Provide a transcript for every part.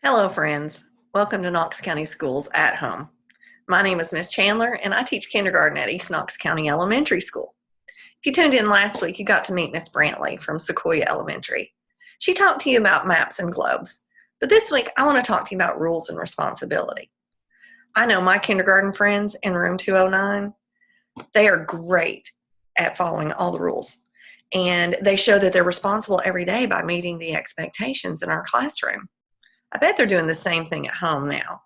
Hello, friends. Welcome to Knox County Schools at Home. My name is Miss Chandler, and I teach kindergarten at East Knox County Elementary School. If you tuned in last week, you got to meet Miss Brantley from Sequoia Elementary. She talked to you about maps and globes, but this week I want to talk to you about rules and responsibility. I know my kindergarten friends in room 209, they are great at following all the rules, and they show that they're responsible every day by meeting the expectations in our classroom. I bet they're doing the same thing at home now,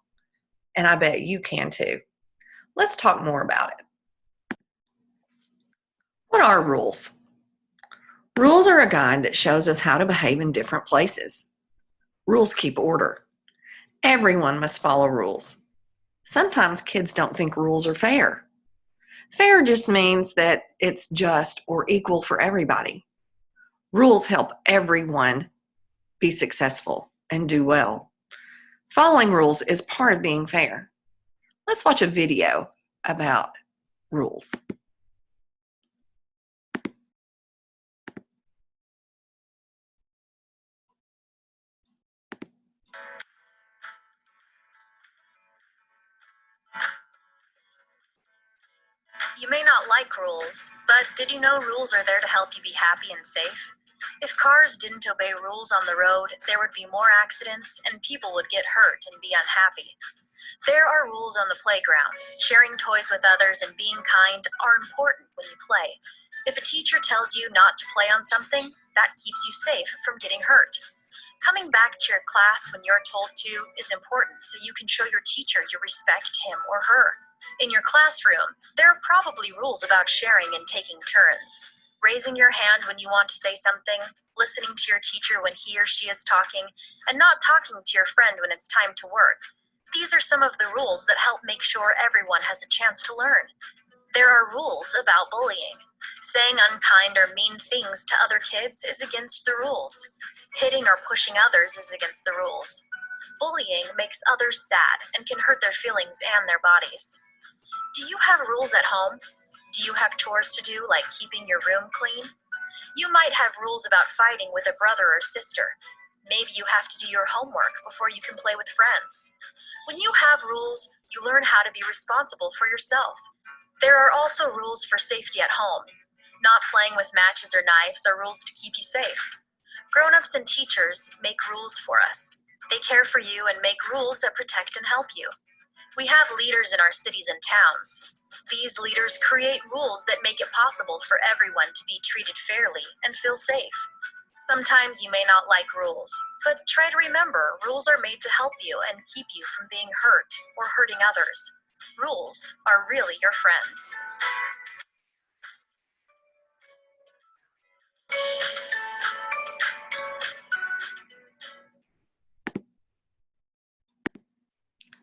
and I bet you can too. Let's talk more about it. What are rules? Rules are a guide that shows us how to behave in different places. Rules keep order. Everyone must follow rules. Sometimes kids don't think rules are fair. Fair just means that it's just or equal for everybody. Rules help everyone be successful and do well. Following rules is part of being fair. Let's watch a video about rules. You may not like rules, but did you know rules are there to help you be happy and safe? If cars didn't obey rules on the road, there would be more accidents and people would get hurt and be unhappy. There are rules on the playground. Sharing toys with others and being kind are important when you play. If a teacher tells you not to play on something, that keeps you safe from getting hurt. Coming back to your class when you're told to is important so you can show your teacher you respect him or her. In your classroom, there are probably rules about sharing and taking turns. Raising your hand when you want to say something, listening to your teacher when he or she is talking, and not talking to your friend when it's time to work. These are some of the rules that help make sure everyone has a chance to learn. There are rules about bullying. Saying unkind or mean things to other kids is against the rules. Hitting or pushing others is against the rules. Bullying makes others sad and can hurt their feelings and their bodies. Do you have rules at home? Do you have chores to do, like keeping your room clean? You might have rules about fighting with a brother or sister. Maybe you have to do your homework before you can play with friends. When you have rules, you learn how to be responsible for yourself. There are also rules for safety at home. Not playing with matches or knives are rules to keep you safe. Grown-ups and teachers make rules for us. They care for you and make rules that protect and help you. We have leaders in our cities and towns. These leaders create rules that make it possible for everyone to be treated fairly and feel safe. Sometimes you may not like rules, but try to remember rules are made to help you and keep you from being hurt or hurting others. Rules are really your friends.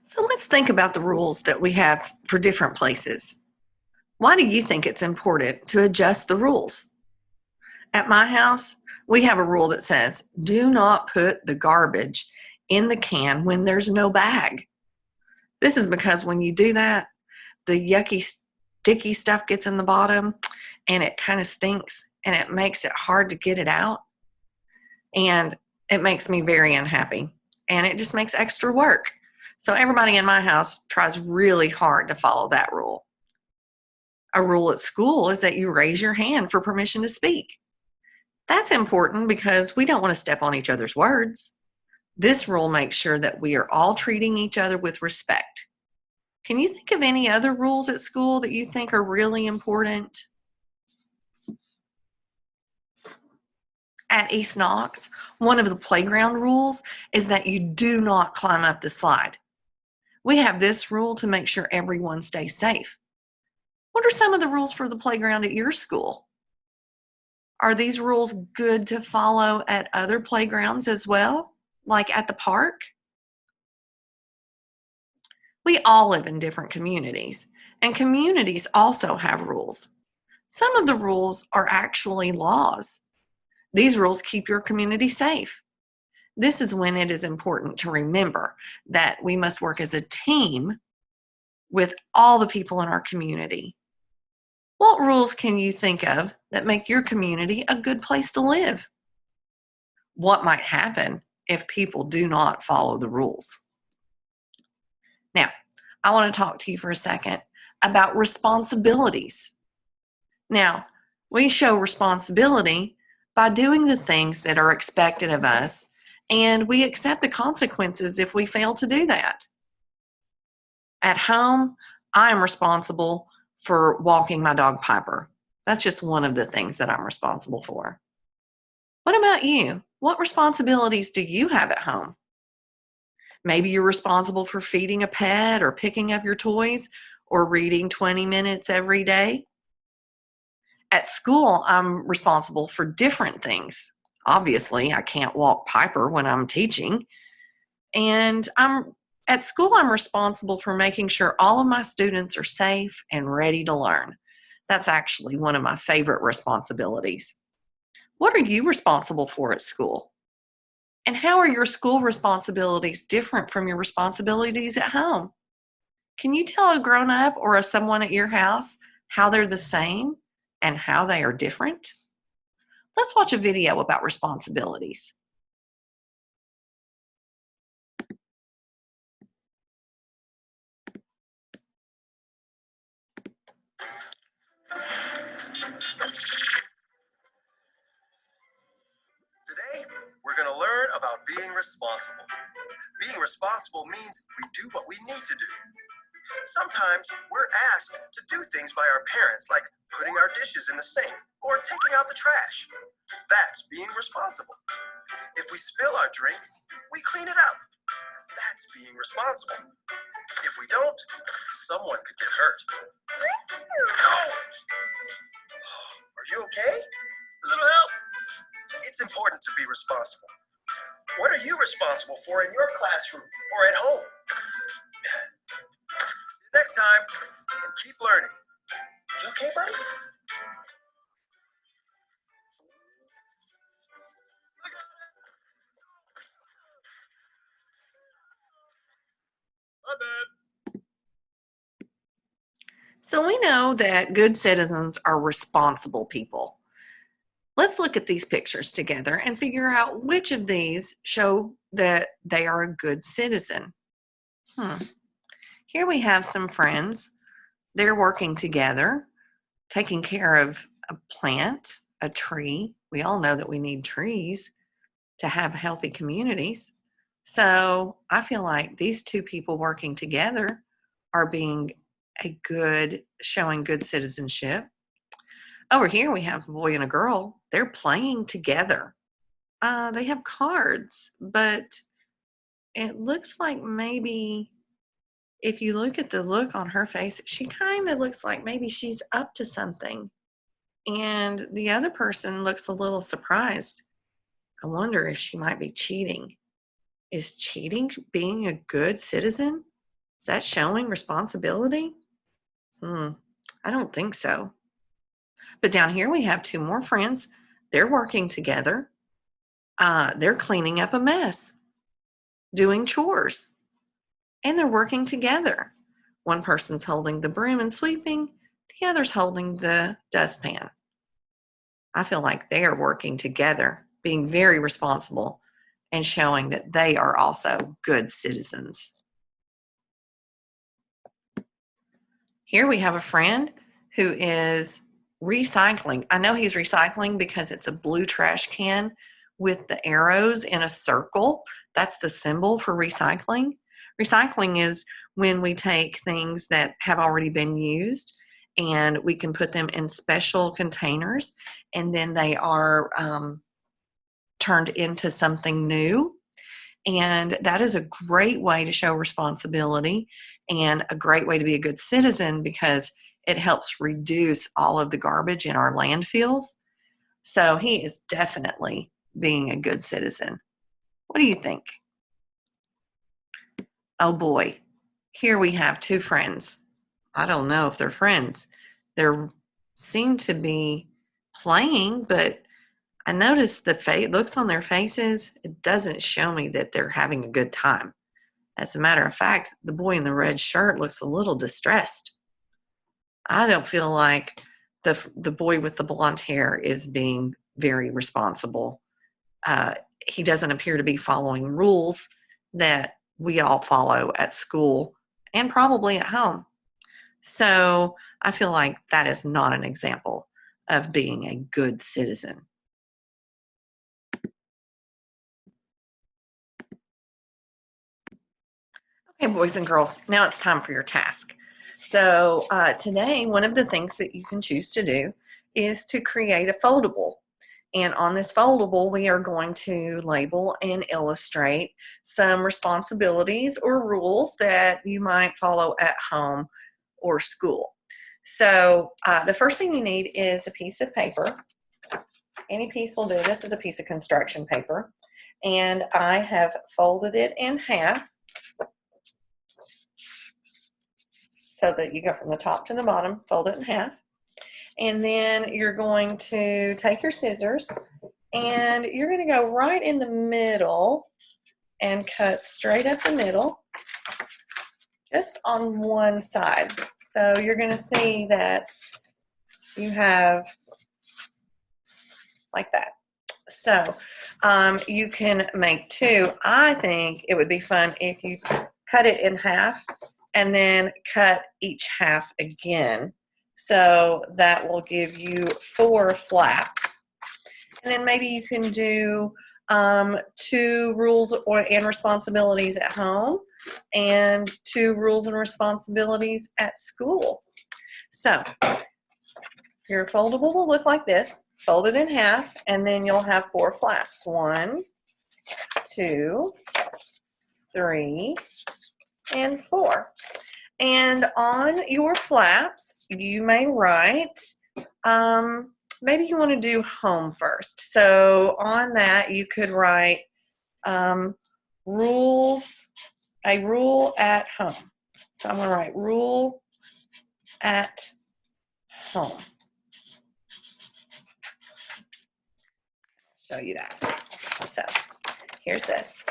So let's think about the rules that we have for different places. Why do you think it's important to adjust the rules? At my house, we have a rule that says, do not put the garbage in the can when there's no bag. This is because when you do that, the yucky, sticky stuff gets in the bottom and it kind of stinks and it makes it hard to get it out. And it makes me very unhappy and it just makes extra work. So everybody in my house tries really hard to follow that rule. A rule at school is that you raise your hand for permission to speak. That's important because we don't want to step on each other's words. This rule makes sure that we are all treating each other with respect. Can you think of any other rules at school that you think are really important? At East Knox, one of the playground rules is that you do not climb up the slide. We have this rule to make sure everyone stays safe. What are some of the rules for the playground at your school? Are these rules good to follow at other playgrounds as well, like at the park? We all live in different communities, and communities also have rules. Some of the rules are actually laws. These rules keep your community safe. This is when it is important to remember that we must work as a team with all the people in our community. What rules can you think of that make your community a good place to live? What might happen if people do not follow the rules. Now, I want to talk to you for a second about responsibilities. Now, we show responsibility by doing the things that are expected of us, and we accept the consequences if we fail to do that. At home, I'm responsible for walking my dog Piper. That's just one of the things that I'm responsible for. What about you? What responsibilities do you have at home? Maybe you're responsible for feeding a pet or picking up your toys or reading 20 minutes every day. At school, I'm responsible for different things. Obviously, I can't walk Piper when I'm teaching. And at school, I'm responsible for making sure all of my students are safe and ready to learn. That's actually one of my favorite responsibilities. What are you responsible for at school? And how are your school responsibilities different from your responsibilities at home? Can you tell a grown-up or someone at your house how they're the same and how they are different? Let's watch a video about responsibilities. Today, we're going to learn about being responsible. Being responsible means we do what we need to do. Sometimes we're asked to do things by our parents, like putting our dishes in the sink or taking out the trash. That's being responsible. If we spill our drink, we clean it up. That's being responsible. If we don't, someone could get hurt. Are you okay? A little help? It's important to be responsible. What are you responsible for in your classroom or at home? See you next time, and keep learning. You okay, buddy? My bad. So we know that good citizens are responsible people. Let's look at these pictures together and figure out which of these show that they are a good citizen. Here we have some friends. They're working together, taking care of a plant, a tree. We all know that we need trees to have healthy communities. So I feel like these two people working together are showing good citizenship. Over here we have a boy and a girl. They're playing together. They have cards, but it looks like maybe if you look at the look on her face, she kind of looks like maybe she's up to something. And the other person looks a little surprised. I wonder if she might be cheating. Is cheating being a good citizen? Is that showing responsibility? I don't think so. But down here we have two more friends. They're working together. They're cleaning up a mess, doing chores, and they're working together. One person's holding the broom and sweeping, the other's holding the dustpan. I feel like they are working together, being very responsible and showing that they are also good citizens. Here we have a friend who is recycling. I know he's recycling because it's a blue trash can with the arrows in a circle. That's the symbol for recycling. Recycling is when we take things that have already been used and we can put them in special containers, and then they are turned into something new. And that is a great way to show responsibility and a great way to be a good citizen because it helps reduce all of the garbage in our landfills. So he is definitely being a good citizen. What do you think? Oh boy, here we have two friends. I don't know if they're friends. They seem to be playing, but I noticed the looks on their faces. It doesn't show me that they're having a good time. As a matter of fact, the boy in the red shirt looks a little distressed. I don't feel like the boy with the blonde hair is being very responsible he doesn't appear to be following rules that we all follow at school and probably at home. So I feel like that is not an example of being a good citizen. Okay, boys and girls, now it's time for your task. So today, one of the things that you can choose to do is to create a foldable. And on this foldable, we are going to label and illustrate some responsibilities or rules that you might follow at home or school. So the first thing you need is a piece of paper. Any piece will do. This is a piece of construction paper. And I have folded it in half so that you go from the top to the bottom, fold it in half. And then you're going to take your scissors and you're going to go right in the middle and cut straight up the middle, just on one side. So you're going to see that you have like that. So you can make two. I think it would be fun if you cut it in half and then cut each half again. So that will give you 4 flaps. And then maybe you can do 2 rules and responsibilities at home and 2 rules and responsibilities at school. So your foldable will look like this. Fold it in half, and then you'll have 4 flaps. 1, 2, 3, and 4. And on your flaps, you may write, maybe you want to do home first. So on that, you could write rules, a rule at home. So I'm going to write rule at home. Show you that. So here's this,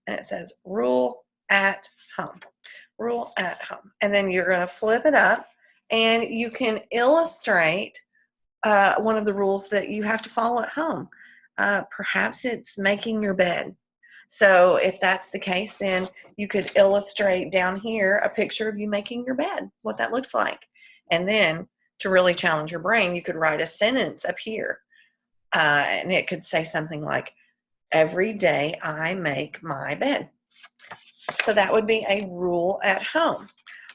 and it says rule at home. Rule at home. And then you're going to flip it up, and you can illustrate one of the rules that you have to follow at home. Perhaps it's making your bed. So if that's the case, then you could illustrate down here a picture of you making your bed, what that looks like. And then to really challenge your brain, you could write a sentence up here. And it could say something like, every day I make my bed. So that would be a rule at home.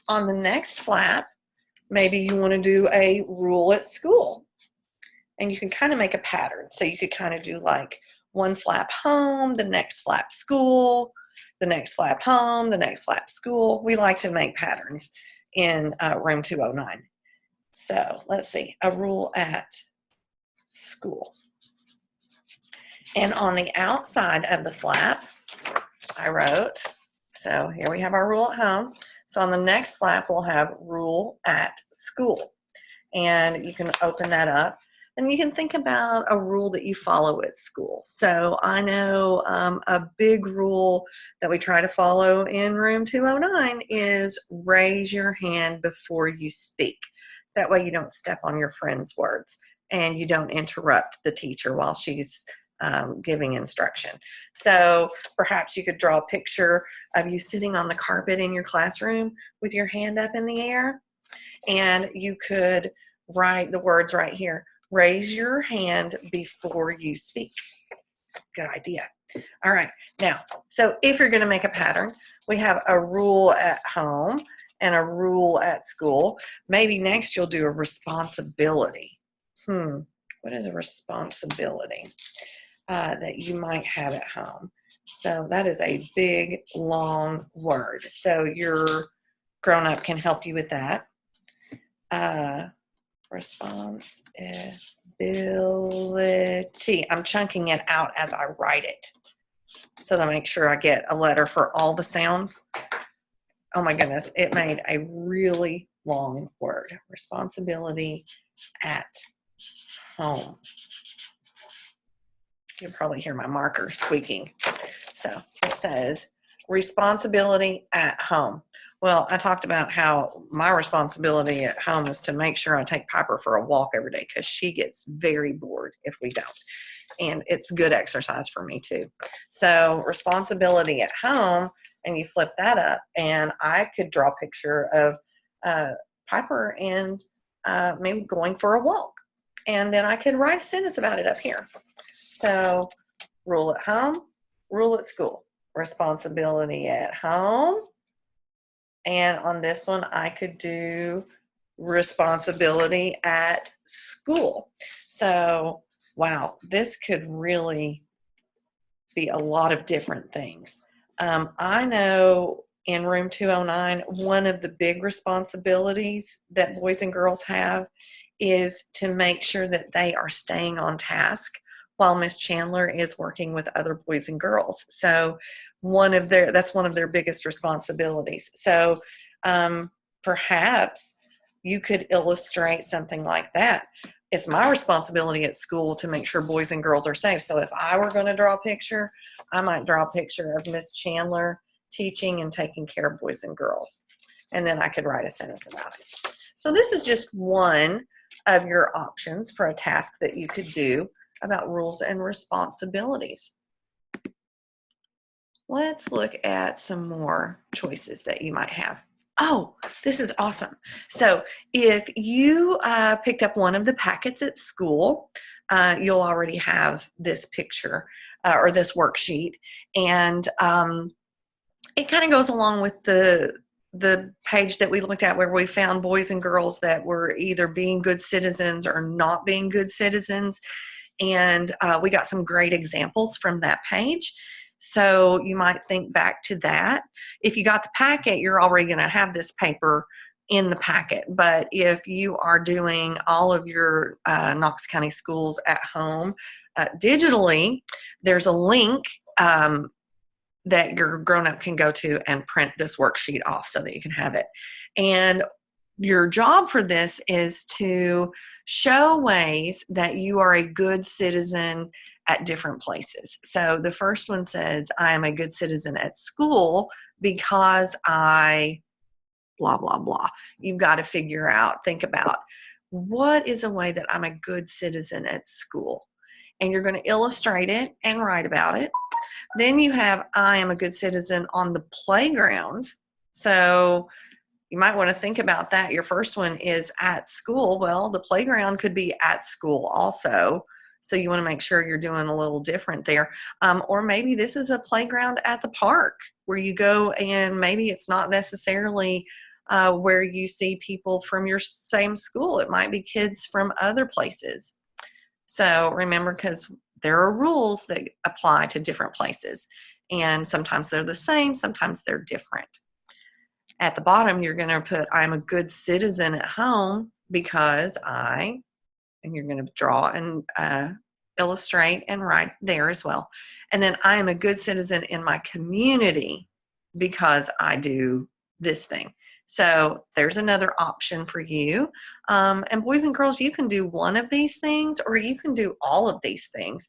On the next flap, maybe you want to do a rule at school. And you can kind of make a pattern. So you could kind of do like one flap home, the next flap school, the next flap home, the next flap school. We like to make patterns in room 209. So let's see, a rule at school. And on the outside of the flap, I wrote, so here we have our rule at home. So on the next flap, we'll have rule at school. And you can open that up. And you can think about a rule that you follow at school. So I know a big rule that we try to follow in room 209 is raise your hand before you speak. That way you don't step on your friend's words and you don't interrupt the teacher while she's giving instruction. So perhaps you could draw a picture of you sitting on the carpet in your classroom with your hand up in the air, and you could write the words right here. Raise your hand before you speak. Good idea. All right. Now, so if you're going to make a pattern, we have a rule at home and a rule at school. Maybe next you'll do a responsibility. What is a responsibility that you might have at home? So that is a big, long word. So your grown-up can help you with that. Responsibility. I'm chunking it out as I write it so that I make sure I get a letter for all the sounds. Oh my goodness, it made a really long word. Responsibility at home. You'll probably hear my marker squeaking. So it says responsibility at home. Well, I talked about how my responsibility at home is to make sure I take Piper for a walk every day because she gets very bored if we don't. and it's good exercise for me too. So responsibility at home, and you flip that up, and I could draw a picture of Piper and maybe going for a walk. And then I could write a sentence about it up here. So rule at home, rule at school. Responsibility at home. And on this one, I could do responsibility at school. So, wow, this could really be a lot of different things. I know in room 209, one of the big responsibilities that boys and girls have is to make sure that they are staying on task while Miss Chandler is working with other boys and girls. So that's one of their biggest responsibilities. So perhaps you could illustrate something like that. It's my responsibility at school to make sure boys and girls are safe. So if I were going to draw a picture, I might draw a picture of Miss Chandler teaching and taking care of boys and girls. And then I could write a sentence about it. So this is just one of your options for a task that you could do about rules and responsibilities. Let's look at some more choices that you might have. Oh, this is awesome. So if you picked up one of the packets at school, you'll already have this picture or this worksheet. And it kind of goes along with the page that we looked at where we found boys and girls that were either being good citizens or not being good citizens. And we got some great examples from that page. So you might think back to that. If you got the packet, you're already going to have this paper in the packet. But if you are doing all of your Knox County schools at home digitally, there's a link that your grown-up can go to and print this worksheet off so that you can have it. And your job for this is to show ways that you are a good citizen at different places. So the first one says, I am a good citizen at school because I blah, blah, blah. You've got to think about what is a way that I'm a good citizen at school. And you're going to illustrate it and write about it. Then you have, I am a good citizen on the playground. So you might want to think about that. Your first one is at school. Well, the playground could be at school also. So you want to make sure you're doing a little different there. Or maybe this is a playground at the park where you go, and maybe it's not necessarily where you see people from your same school. It might be kids from other places. So remember, because there are rules that apply to different places. And sometimes they're the same, sometimes they're different. At the bottom, you're going to put, I'm a good citizen at home because and you're going to draw and illustrate and write there as well. And then I am a good citizen in my community because I do this thing. So there's another option for you. And boys and girls, you can do one of these things or you can do all of these things.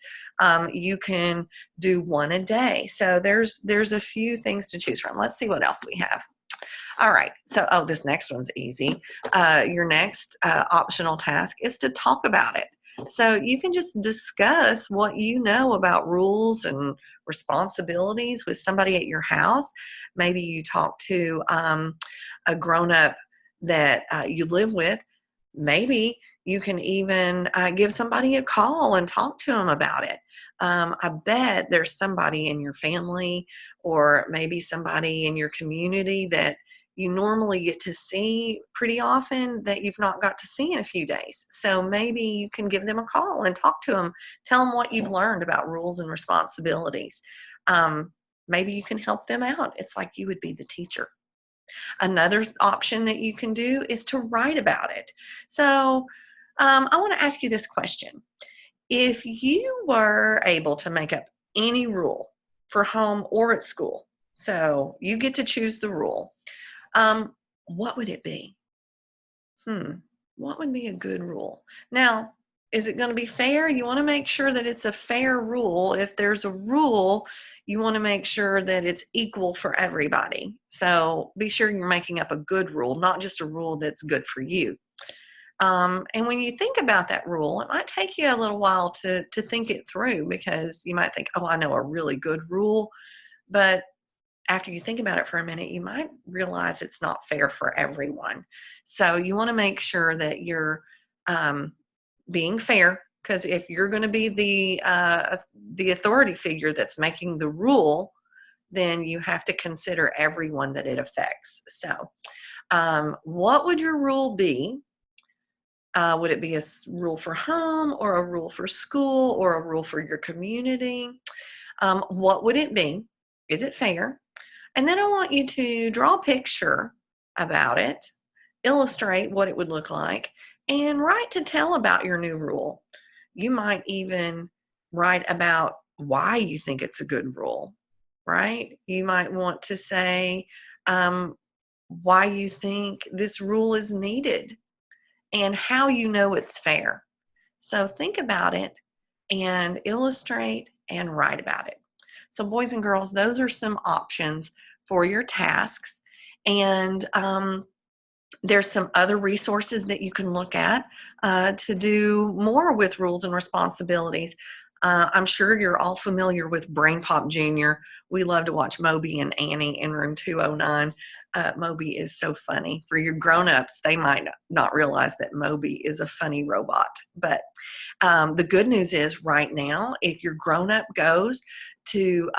You can do one a day. So there's a few things to choose from. Let's see what else we have. All right, so this next one's easy. Your next optional task is to talk about it. So you can just discuss what you know about rules and responsibilities with somebody at your house. Maybe you talk to a grown-up that you live with. Maybe you can even give somebody a call and talk to them about it. I bet there's somebody in your family or maybe somebody in your community that you normally get to see pretty often that you've not got to see in a few days. So maybe you can give them a call and talk to them, tell them what you've learned about rules and responsibilities. Maybe you can help them out. It's like you would be the teacher. Another option that you can do is to write about it. So I want to ask you this question. If you were able to make up any rule for home or at school, so you get to choose the rule, what would it be? What would be a good rule? Now, is it going to be fair? You want to make sure that it's a fair rule. If there's a rule, you want to make sure that it's equal for everybody. So be sure you're making up a good rule, not just a rule that's good for you. And when you think about that rule, it might take you a little while to think it through, because you might think, oh, I know a really good rule. But after you think about it for a minute, you might realize it's not fair for everyone. So you want to make sure that you're being fair, because if you're going to be the authority figure that's making the rule, then you have to consider everyone that it affects. So what would your rule be? Would it be a rule for home, or a rule for school, or a rule for your community? What would it be? Is it fair? And then I want you to draw a picture about it, illustrate what it would look like, and write to tell about your new rule. You might even write about why you think it's a good rule, right? You might want to say why you think this rule is needed and how you know it's fair. So think about it and illustrate and write about it. So boys and girls, those are some options for your tasks. And there's some other resources that you can look at to do more with rules and responsibilities. I'm sure you're all familiar with Brain Pop Jr. We love to watch Moby and Annie in room 209. Moby is so funny. For your grown-ups, they might not realize that Moby is a funny robot. But the good news is right now, if your grown-up goes to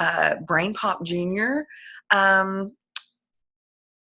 Brain Pop Jr.,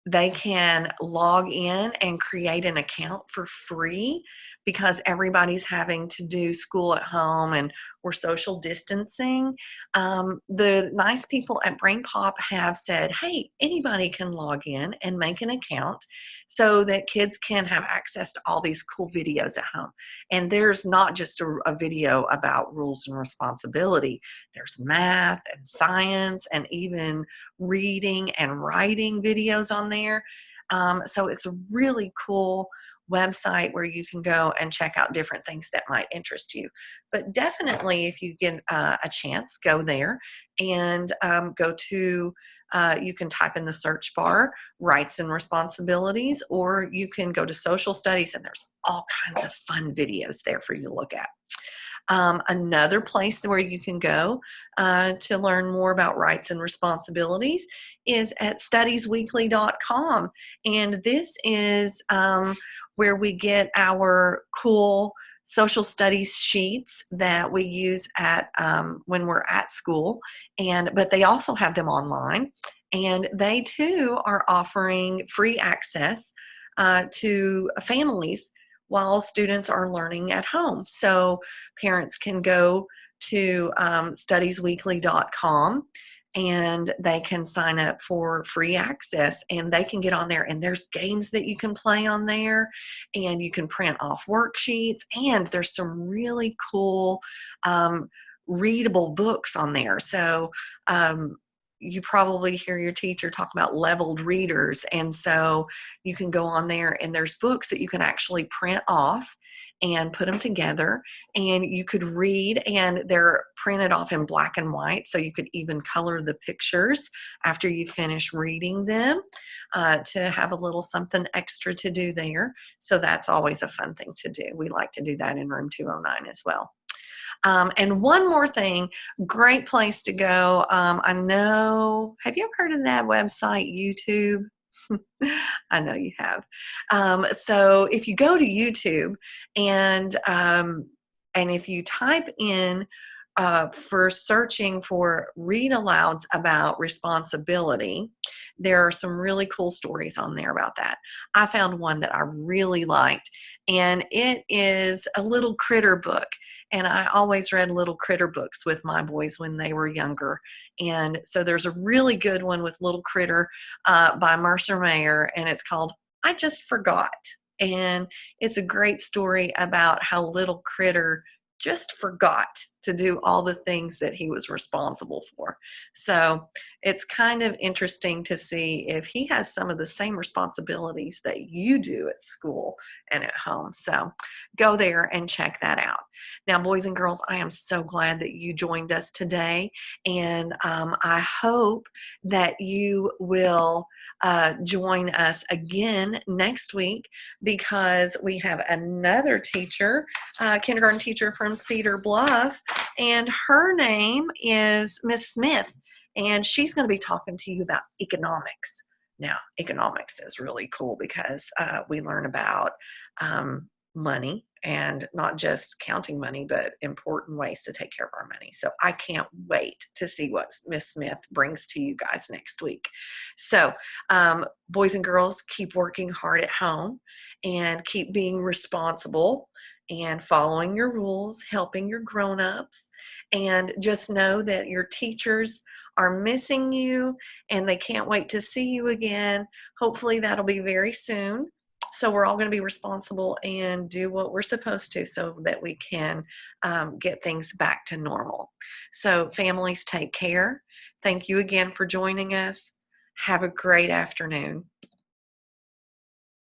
they can log in and create an account for free, because everybody's having to do school at home and we're social distancing. The nice people at Brain Pop have said, hey, anybody can log in and make an account so that kids can have access to all these cool videos at home. And there's not just a video about rules and responsibility. There's math and science and even reading and writing videos on there. So it's a really cool website where you can go and check out different things that might interest you. But definitely, if you get a chance, go there and go to, you can type in the search bar, rights and responsibilities, or you can go to social studies, and there's all kinds of fun videos there for you to look at. Another place where you can go to learn more about rights and responsibilities is at studiesweekly.com. And this is where we get our cool social studies sheets that we use at when we're at school, but they also have them online, and they too are offering free access to families while students are learning at home. So parents can go to studiesweekly.com and they can sign up for free access, and they can get on there, and there's games that you can play on there, and you can print off worksheets, and there's some really cool readable books on there. So you probably hear your teacher talk about leveled readers, and so you can go on there and there's books that you can actually print off and put them together, and you could read, and they're printed off in black and white, so you could even color the pictures after you finish reading them to have a little something extra to do there. So that's always a fun thing to do. We like to do that in room 209 as well. And one more thing, great place to go. I know, have you ever heard of that website, YouTube? I know you have. So if you go to YouTube and if you type in for searching for read alouds about responsibility, there are some really cool stories on there about that. I found one that I really liked, and it is a little critter book. And I always read little critter books with my boys when they were younger. And so there's a really good one with Little Critter by Mercer Mayer, and it's called I Just Forgot. And it's a great story about how Little Critter just forgot to do all the things that he was responsible for. So it's kind of interesting to see if he has some of the same responsibilities that you do at school and at home. So go there and check that out. Now, boys and girls, I am so glad that you joined us today, and I hope that you will join us again next week, because we have another teacher, kindergarten teacher from Cedar Bluff, and her name is Miss Smith, and she's going to be talking to you about economics. Now, economics is really cool because we learn about money, and not just counting money, but important ways to take care of our money. So I can't wait to see what Miss Smith brings to you guys next week. So boys and girls, keep working hard at home and keep being responsible and following your rules, helping your grown-ups, and just know that your teachers are missing you and they can't wait to see you again. Hopefully that'll be very soon. So we're all going to be responsible and do what we're supposed to so that we can get things back to normal. So families, take care. Thank you again for joining us. Have a great afternoon.